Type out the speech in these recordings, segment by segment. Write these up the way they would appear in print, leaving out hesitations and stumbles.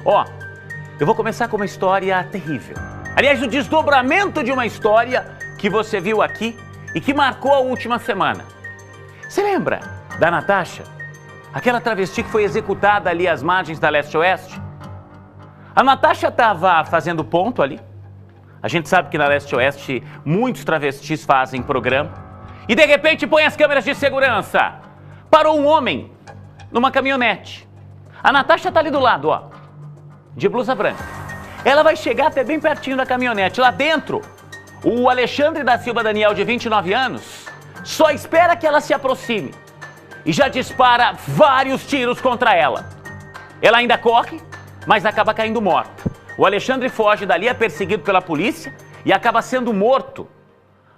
Ó, eu vou começar com uma história terrível. Aliás, o desdobramento de uma história que você viu aqui e que marcou a última semana. Você lembra da Natasha? Aquela travesti que foi executada ali às margens da Leste-Oeste? A Natasha estava fazendo ponto ali. A gente sabe que na Leste-Oeste muitos travestis fazem programa. E de repente põe as câmeras de segurança. Parou um homem numa caminhonete. A Natasha tá ali do lado, ó, de blusa branca. Ela vai chegar até bem pertinho da caminhonete. Lá dentro, o Alexandre da Silva Daniel, de 29 anos, só espera que ela se aproxime e já dispara vários tiros contra ela. Ela ainda corre, mas acaba caindo morta. O Alexandre foge dali, é perseguido pela polícia e acaba sendo morto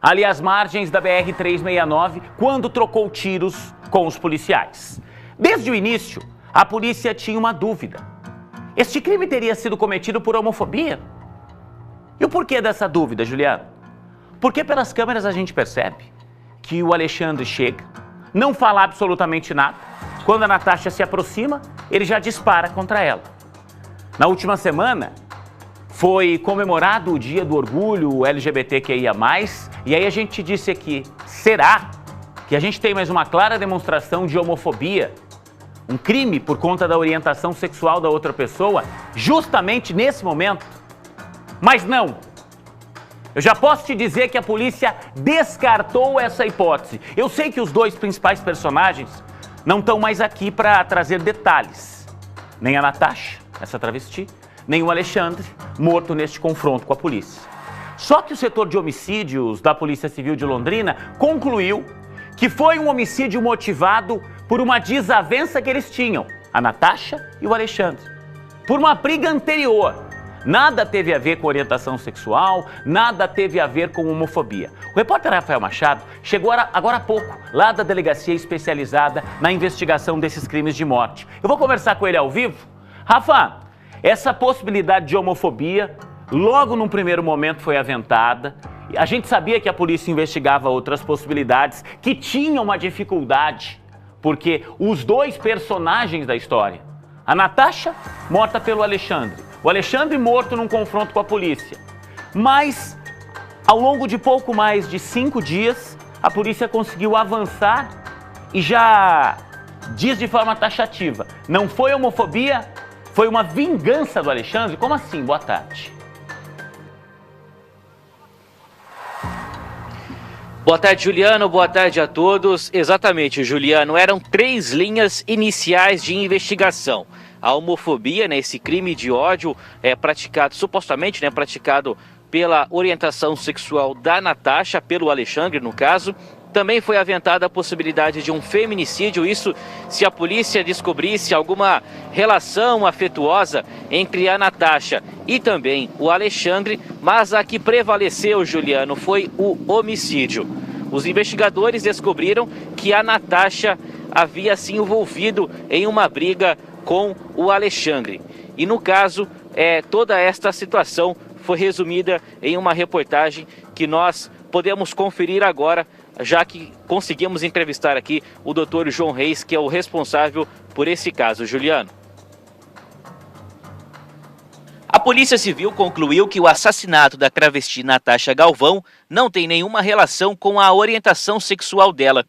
ali às margens da BR-369, quando trocou tiros com os policiais. Desde o início, a polícia tinha uma dúvida. Este crime teria sido cometido por homofobia? E o porquê dessa dúvida, Juliano? Porque pelas câmeras a gente percebe que o Alexandre chega, não fala absolutamente nada. Quando a Natasha se aproxima, ele já dispara contra ela. Na última semana, foi comemorado o Dia do Orgulho LGBTQIA+, e aí a gente disse aqui, será que a gente tem mais uma clara demonstração de homofobia, um crime por conta da orientação sexual da outra pessoa, justamente nesse momento? Mas não. Eu já posso te dizer que a polícia descartou essa hipótese. Eu sei que os dois principais personagens não estão mais aqui para trazer detalhes. Nem a Natasha, essa travesti, nem o Alexandre, morto neste confronto com a polícia. Só que o setor de homicídios da Polícia Civil de Londrina concluiu que foi um homicídio motivado por uma desavença que eles tinham, a Natasha e o Alexandre, por uma briga anterior. Nada teve a ver com orientação sexual, nada teve a ver com homofobia. O repórter Rafael Machado chegou agora há pouco, lá da delegacia especializada na investigação desses crimes de morte. Eu vou conversar com ele ao vivo. Rafa, essa possibilidade de homofobia, logo num primeiro momento foi aventada. A gente sabia que a polícia investigava outras possibilidades que tinham uma dificuldade, porque os dois personagens da história, a Natasha morta pelo Alexandre, o Alexandre morto num confronto com a polícia. Mas, ao longo de pouco mais de 5 dias, a polícia conseguiu avançar e já diz de forma taxativa, não foi homofobia, foi uma vingança do Alexandre? Como assim? Boa tarde. Boa tarde, Juliano. Boa tarde a todos. Exatamente, Juliano. Eram 3 linhas iniciais de investigação. A homofobia, né, esse crime de ódio praticado, supostamente, né, praticado pela orientação sexual da Natasha, pelo Alexandre, no caso. Também foi aventada a possibilidade de um feminicídio, isso se a polícia descobrisse alguma relação afetuosa entre a Natasha e também o Alexandre, mas a que prevaleceu, Juliano, foi o homicídio. Os investigadores descobriram que a Natasha havia se envolvido em uma briga com o Alexandre. E no caso, toda esta situação foi resumida em uma reportagem que nós podemos conferir agora, já que conseguimos entrevistar aqui o Dr. João Reis, que é o responsável por esse caso. Juliano. A Polícia Civil concluiu que o assassinato da travesti Natasha Galvão não tem nenhuma relação com a orientação sexual dela.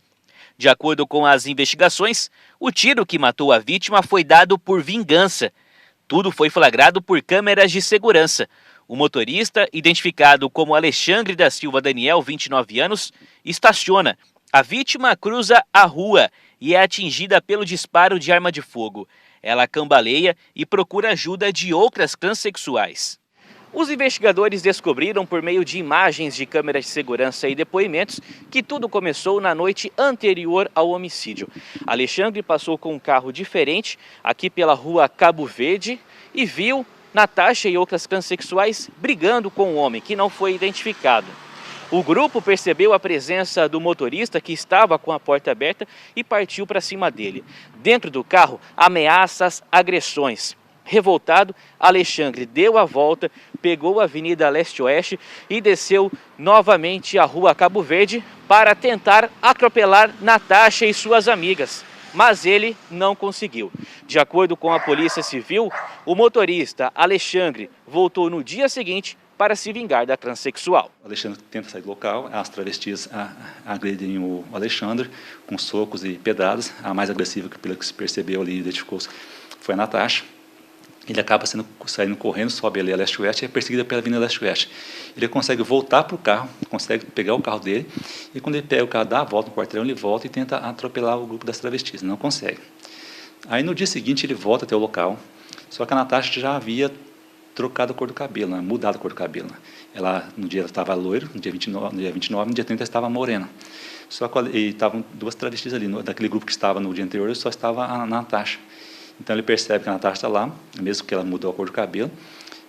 De acordo com as investigações, o tiro que matou a vítima foi dado por vingança. Tudo foi flagrado por câmeras de segurança. O motorista, identificado como Alexandre da Silva Daniel, 29 anos, estaciona. A vítima cruza a rua e é atingida pelo disparo de arma de fogo. Ela cambaleia e procura ajuda de outras transexuais. Os investigadores descobriram, por meio de imagens de câmeras de segurança e depoimentos, que tudo começou na noite anterior ao homicídio. Alexandre passou com um carro diferente aqui pela rua Cabo Verde e viu Natasha e outras transexuais brigando com um homem que não foi identificado. O grupo percebeu a presença do motorista, que estava com a porta aberta, e partiu para cima dele. Dentro do carro, ameaças, agressões. Revoltado, Alexandre deu a volta, pegou a Avenida Leste-Oeste e desceu novamente a rua Cabo Verde para tentar atropelar Natasha e suas amigas. mas ele não conseguiu. De acordo com a Polícia Civil, o motorista Alexandre voltou no dia seguinte para se vingar da transexual. O Alexandre tenta sair do local, as travestis agredem o Alexandre com socos e pedradas. A mais agressiva, que pelo que se percebeu ali, identificou-se, foi a Natasha. Ele acaba saindo correndo, sobe ali a leste-oeste e é perseguido pela Avenida Leste-Oeste. Ele consegue voltar para o carro, consegue pegar o carro dele, e quando ele pega o carro, dá a volta no quarteirão, ele volta e tenta atropelar o grupo das travestis, não consegue. Aí no dia seguinte ele volta até o local, só que a Natasha já havia trocado a cor do cabelo, né? Mudado a cor do cabelo. Né? Ela, no dia ela estava loiro, no dia 29, no dia 30 ela estava morena. Só que estavam duas travestis ali, daquele grupo que estava no dia anterior, só estava a Natasha. Então ele percebe que a Natasha está lá, mesmo que ela mudou a cor do cabelo.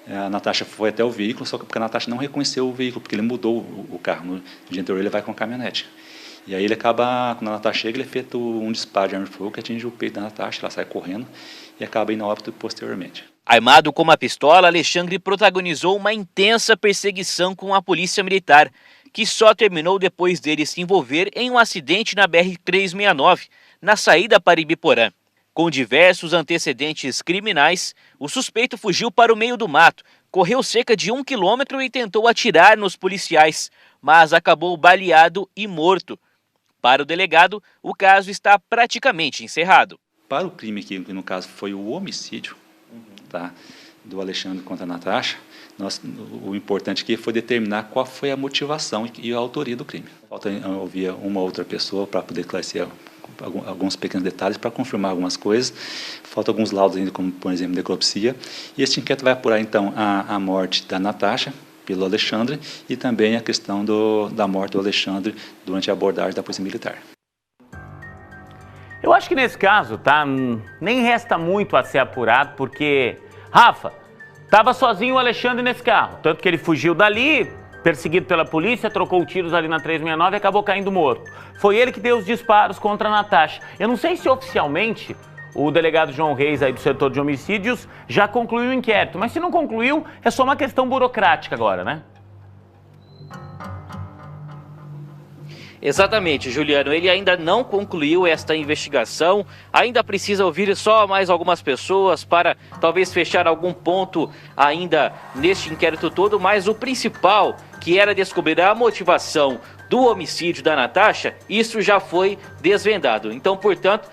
A Natasha foi até o veículo, só que porque a Natasha não reconheceu o veículo, porque ele mudou o carro. No dia anterior ele vai com a caminhonete. E aí ele acaba, quando a Natasha chega, ele é feito um disparo de arma de fogo que atinge o peito da Natasha, ela sai correndo e acaba indo a óbito posteriormente. Armado com uma pistola, Alexandre protagonizou uma intensa perseguição com a polícia militar, que só terminou depois dele se envolver em um acidente na BR-369, na saída para Ibiporã. Com diversos antecedentes criminais, o suspeito fugiu para o meio do mato, correu cerca de 1 quilômetro e tentou atirar nos policiais, mas acabou baleado e morto. Para o delegado, o caso está praticamente encerrado. Para o crime que no caso foi o homicídio, tá, do Alexandre contra a Natasha, o importante aqui foi determinar qual foi a motivação e a autoria do crime. Falta ouvir uma outra pessoa para poder esclarecer alguns pequenos detalhes, para confirmar algumas coisas. Falta alguns laudos ainda, como por exemplo necropsia. E este inquérito vai apurar então a morte da Natasha pelo Alexandre e também a questão da morte do Alexandre durante a abordagem da Polícia Militar. Eu acho que nesse caso, tá, nem resta muito a ser apurado, porque, Rafa, estava sozinho o Alexandre nesse carro, tanto que ele fugiu dali, perseguido pela polícia, trocou tiros ali na 369 e acabou caindo morto. Foi ele que deu os disparos contra a Natasha. Eu não sei se oficialmente o delegado João Reis aí do setor de homicídios já concluiu o inquérito, mas se não concluiu, é só uma questão burocrática agora, né? Exatamente, Juliano. Ele ainda não concluiu esta investigação, ainda precisa ouvir só mais algumas pessoas para talvez fechar algum ponto ainda neste inquérito todo, mas o principal, que era descobrir a motivação do homicídio da Natasha, isso já foi desvendado. Então, portanto,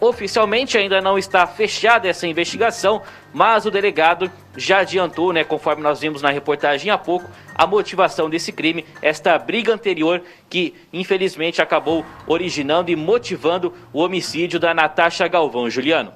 oficialmente ainda não está fechada essa investigação, mas o delegado já adiantou, né, conforme nós vimos na reportagem há pouco, a motivação desse crime, esta briga anterior que infelizmente acabou originando e motivando o homicídio da Natasha Galvão. Juliano.